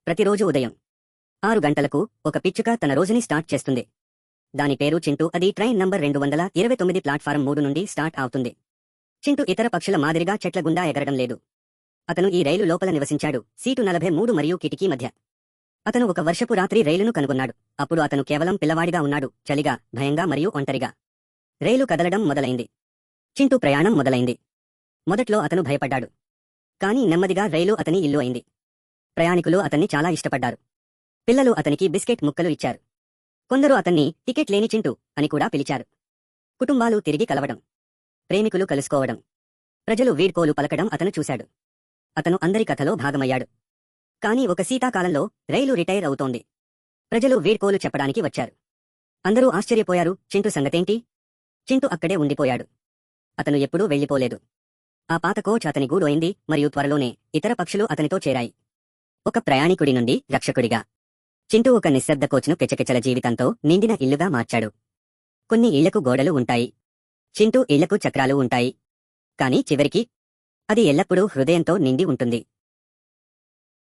ప్రతిరోజు ఉదయం 6 గంటలకు ఒక పిచ్చుక తన రోజుని స్టార్ట్ చేస్తుంది. దాని పేరు చింటూ. అది ట్రైన్ నంబర్ 229 ప్లాట్ఫారం 3 నుండి స్టార్ట్ అవుతుంది. చింటూ ఇతర పక్షుల మాదిరిగా చెట్ల గుండా ఎగరడం లేదు. అతను ఈ రైలు లోపల నివసించాడు, సీటు 43 మరియు కిటికీ మధ్య. అతను ఒక వర్షపు రాత్రి రైలును కనుగొన్నాడు. అప్పుడు అతను కేవలం పిల్లవాడిగా ఉన్నాడు, చలిగా, భయంగా మరియు ఒంటరిగా. రైలు కదలడం మొదలైంది. చింటూ ప్రయాణం మొదలైంది. మొదట్లో అతను భయపడ్డాడు. కానీ నెమ్మదిగా రైలు అతని ఇల్లు అయింది. ప్రయాణికులు అతన్ని చాలా ఇష్టపడ్డారు. పిల్లలు అతనికి బిస్కెట్ ముక్కలు ఇచ్చారు. కొందరు అతన్ని టికెట్ లేని చింటూ అని కూడా పిలిచారు. కుటుంబాలు తిరిగి కలవడం, ప్రేమికులు కలుసుకోవడం, ప్రజలు వీడ్కోలు పలకడం అతను చూశాడు. అతను అందరి కథలో భాగమయ్యాడు. కానీ ఒక శీతాకాలంలో రైలు రిటైర్ అవుతోంది. ప్రజలు వీడ్కోలు చెప్పడానికి వచ్చారు. అందరూ ఆశ్చర్యపోయారు. చింటూ సంగతేంటి? చింటూ అక్కడే ఉండిపోయాడు. అతను ఎప్పుడూ వెళ్ళిపోలేదు. ఆ పాత కోచ్ అతని గూడు అయింది మరియు త్వరలోనే ఇతర పక్షులు అతనితో చేరాయి. ఒక ప్రయాణికుడి నుండి రక్షకుడిగా చింటూ ఒక నిశ్శబ్ద కోచ్ను కిచకిచల జీవితంతో నిండిన ఇల్లుగా మార్చాడు. కొన్ని ఇళ్లకు గోడలు ఉంటాయి. చింటూ ఇళ్లకు చక్రాలు ఉంటాయి. కానీ చివరికి అది ఎల్లప్పుడూ హృదయంతో నిండి ఉంటుంది.